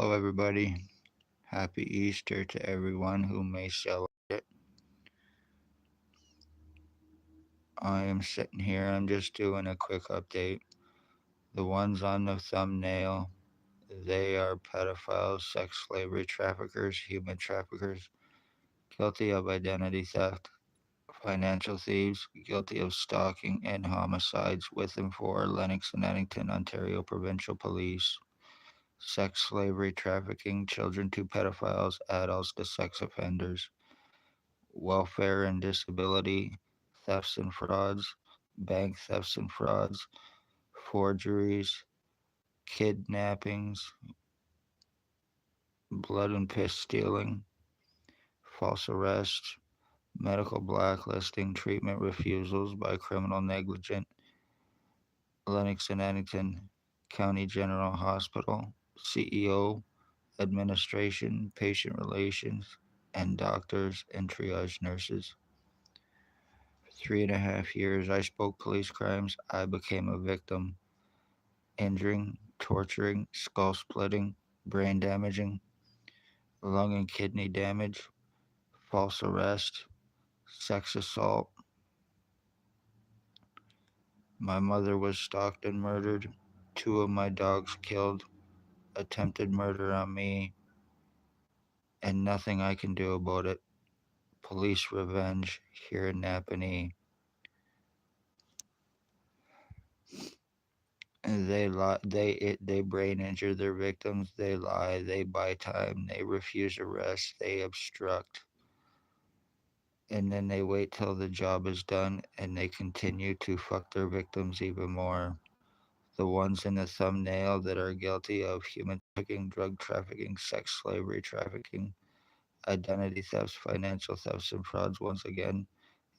Hello, everybody. Happy Easter to everyone who may celebrate it. I am sitting here, I'm just doing a quick update. The ones on the thumbnail, they are pedophiles, sex slavery traffickers, human traffickers, guilty of identity theft, financial thieves, guilty of stalking and homicides with and for Lennox and Addington, Ontario Provincial Police. Sex slavery trafficking, children to pedophiles, adults to sex offenders. Welfare and disability, thefts and frauds, bank thefts and frauds, forgeries, kidnappings, blood and piss stealing, false arrests, medical blacklisting, treatment refusals by criminal negligent, Lennox and Addington County General Hospital, CEO, administration, patient relations, and doctors and triage nurses. 3.5 years I spoke police crimes. I became a victim, injuring, torturing, skull splitting, brain damaging, lung and kidney damage, false arrest, sex assault. My mother was stalked and murdered. Two of my dogs killed, attempted murder on me, and nothing I can do about it. Police revenge here in Napanee. They lie. They brain injure their victims. They lie. They buy time. They refuse arrest. They obstruct, and then they wait till the job is done, and they continue to fuck their victims even more. The ones in the thumbnail that are guilty of human trafficking, drug trafficking, sex slavery trafficking, identity thefts, financial thefts, and frauds. Once again,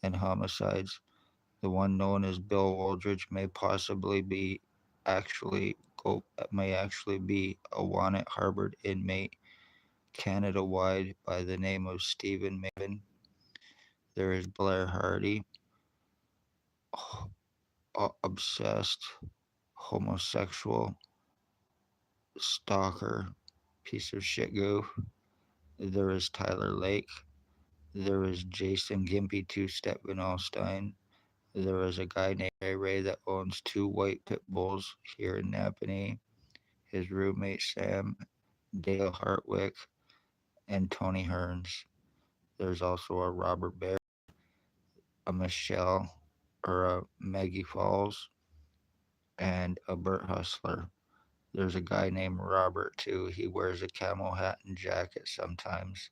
and homicides. The one known as Bill Wooldridge may actually be a wanted Harvard inmate Canada wide by the name of Stephen Maven. There is Blair Hardy, obsessed, homosexual, stalker, piece of shit goof. There is Tyler Lake. There is Jason Gimpy Two Step Van Alstyne. There is a guy named Ray that owns two white pit bulls here in Napanee. His roommate Sam, Dale Hartwick, and Tony Hearns. There's also a Robert Bear, a Michelle, or a Maggie Falls, and a Bert Hustler. There's a guy named Robert too. He wears a camo hat and jacket sometimes.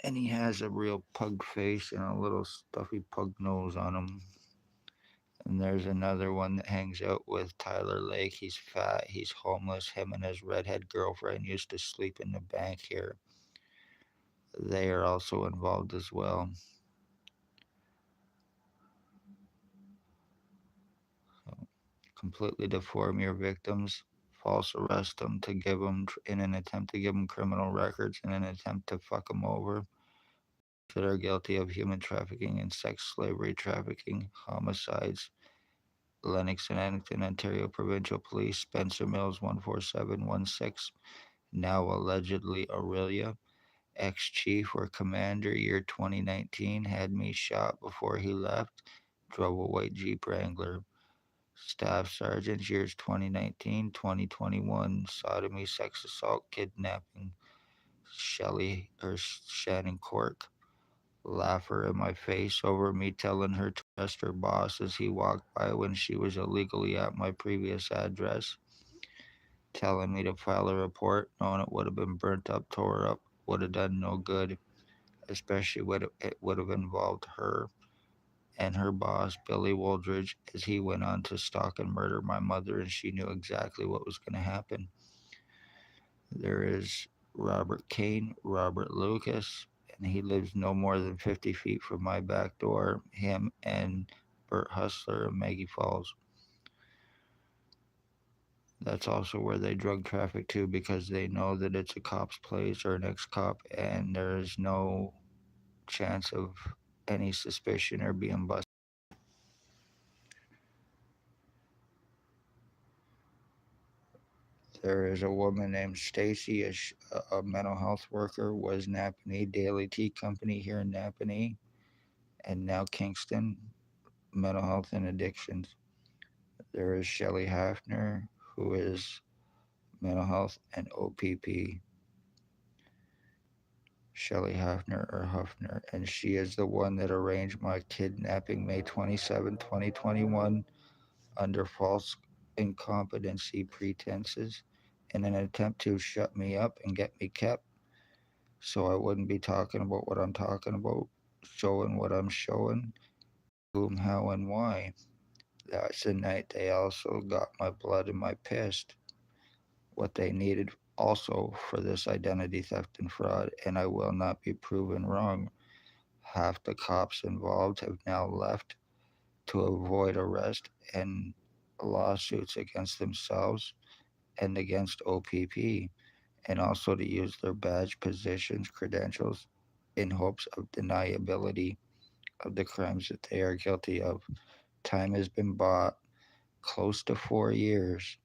And he has a real pug face and a little stuffy pug nose on him. And there's another one that hangs out with Tyler Lake. He's fat, he's homeless. Him and his redhead girlfriend used to sleep in the bank here. They are also involved as well. So, completely deform your victims, false arrest them to give them, in an attempt to give them criminal records, in an attempt to fuck them over. That are guilty of human trafficking and sex slavery trafficking, homicides. Lennox and Addington, Ontario Provincial Police, Spencer Mills 14716, now allegedly Aurelia, ex-chief or commander, year 2019, had me shot before he left, drove a white Jeep Wrangler. Staff sergeants, years 2019, 2021, sodomy, sex assault, kidnapping, Shannon Cork. Laugher in my face over me telling her to arrest her boss as he walked by when she was illegally at my previous address, telling me to file a report, knowing it would have been burnt up, tore up, would have done no good, especially when it would have involved her and her boss, Billy Wooldridge, as he went on to stalk and murder my mother, and she knew exactly what was going to happen. There is Robert Kane, Robert Lucas, and he lives no more than 50 feet from my back door. Him and Bert Hustler of Maggie Falls. That's also where they drug traffic to because they know that it's a cop's place or an ex-cop, and there is no chance of any suspicion or being busted. There is a woman named Stacy, a mental health worker, was Napanee Daily Tea Company here in Napanee, and now Kingston, mental health and addictions. There is Shelley Hafner, who is mental health and O.P.P. Shelley Hafner or Huffner, and she is the one that arranged my kidnapping May 27, 2021, under false incompetency pretenses in an attempt to shut me up and get me kept so I wouldn't be talking about what I'm talking about, showing what I'm showing, whom, how, and why. That's the night they also got my blood and my piss, what they needed also for this identity theft and fraud, and I will not be proven wrong. Half the cops involved have now left to avoid arrest and lawsuits against themselves and against O.P.P, and also to use their badge, positions, credentials in hopes of deniability of the crimes that they are guilty of. Time has been bought, close to 4 years.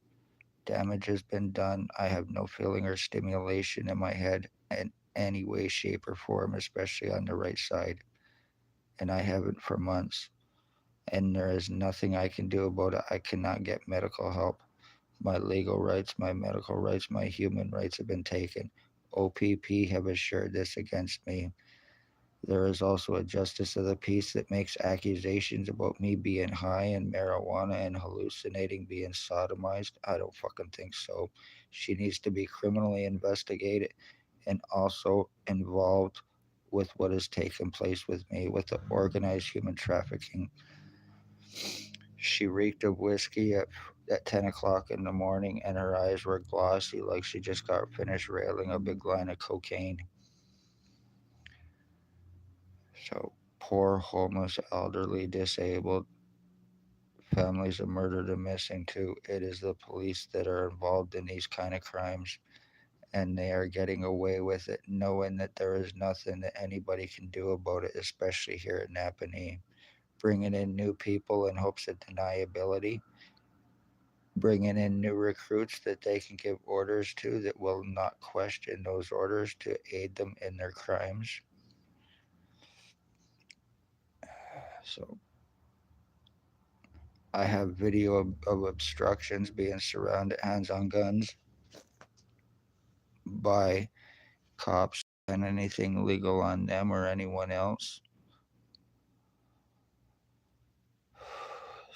Damage has been done. I have no feeling or stimulation in my head in any way, shape, or form, especially on the right side. And I haven't for months. And there is nothing I can do about it. I cannot get medical help. My legal rights, my medical rights, my human rights have been taken. O.P.P have assured this against me. There is also a justice of the peace that makes accusations about me being high and marijuana and hallucinating, being sodomized. I don't fucking think so. She needs to be criminally investigated and also involved with what has taken place with me with the organized human trafficking. She reeked of whiskey at 10 o'clock in the morning, and her eyes were glossy like she just got finished railing a big line of cocaine. So, poor, homeless, elderly, disabled families are murdered and missing too. It is the police that are involved in these kind of crimes, and they are getting away with it, knowing that there is nothing that anybody can do about it, especially here at Napanee. Bringing in new people in hopes of deniability, bringing in new recruits that they can give orders to that will not question those orders to aid them in their crimes. So I have video of obstructions being surrounded, hands on guns, by cops and anything legal on them or anyone else.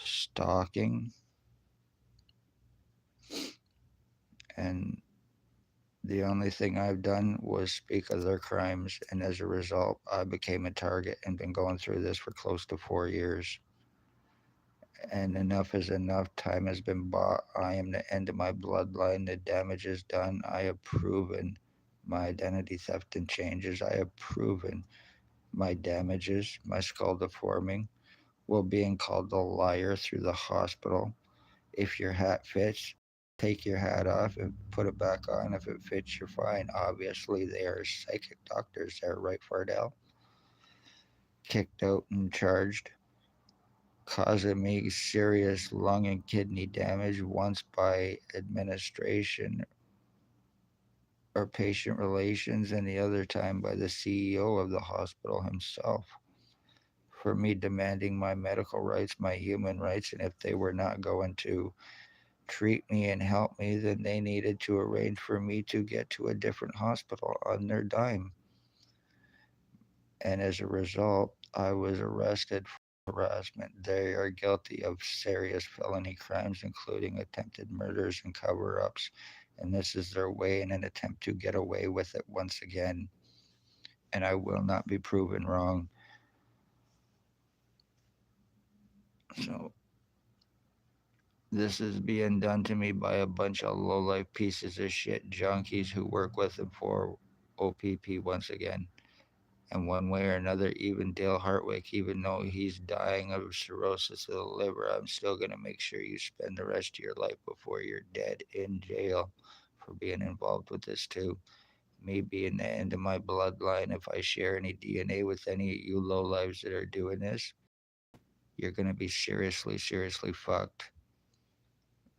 Stalking, and the only thing I've done was speak of their crimes, and as a result, I became a target and been going through this for close to 4 years. And enough is enough. Time has been bought. I am the end of my bloodline. The damage is done. I have proven my identity theft and changes. I have proven my damages, my skull deforming, while being called a liar through the hospital. If your hat fits, take your hat off and put it back on. If it fits, you're fine. Obviously, they are psychic doctors there, right, Fardell? Kicked out and charged, causing me serious lung and kidney damage, once by administration or patient relations, and the other time by the CEO of the hospital himself, for me demanding my medical rights, my human rights, and if they were not going to treat me and help me, then they needed to arrange for me to get to a different hospital on their dime. And as a result, I was arrested for harassment. They are guilty of serious felony crimes, including attempted murders and cover ups. And this is their way in an attempt to get away with it once again. And I will not be proven wrong. So, this is being done to me by a bunch of low-life pieces of shit junkies who work with and for O.P.P once again. And one way or another, even Dale Hartwick, even though he's dying of cirrhosis of the liver, I'm still going to make sure you spend the rest of your life before you're dead in jail for being involved with this too. Me being the end of my bloodline, if I share any DNA with any of you lowlives that are doing this, you're going to be seriously, seriously fucked.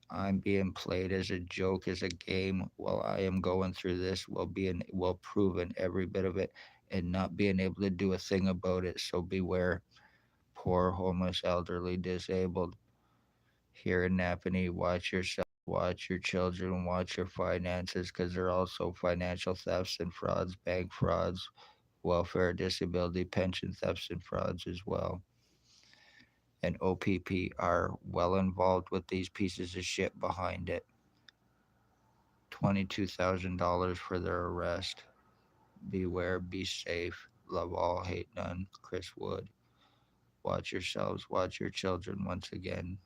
I'm being played as a joke, as a game while I am going through this, while proving every bit of it and not being able to do a thing about it. So beware, poor, homeless, elderly, disabled here in Napanee. Watch yourself, watch your children, watch your finances, because they're also financial thefts and frauds, bank frauds, welfare, disability, pension thefts and frauds as well. And O.P.P are well involved with these pieces of shit behind it. $22,000 for their arrest. Beware, be safe. Love all, hate none. Chris Wood. Watch yourselves, watch your children once again.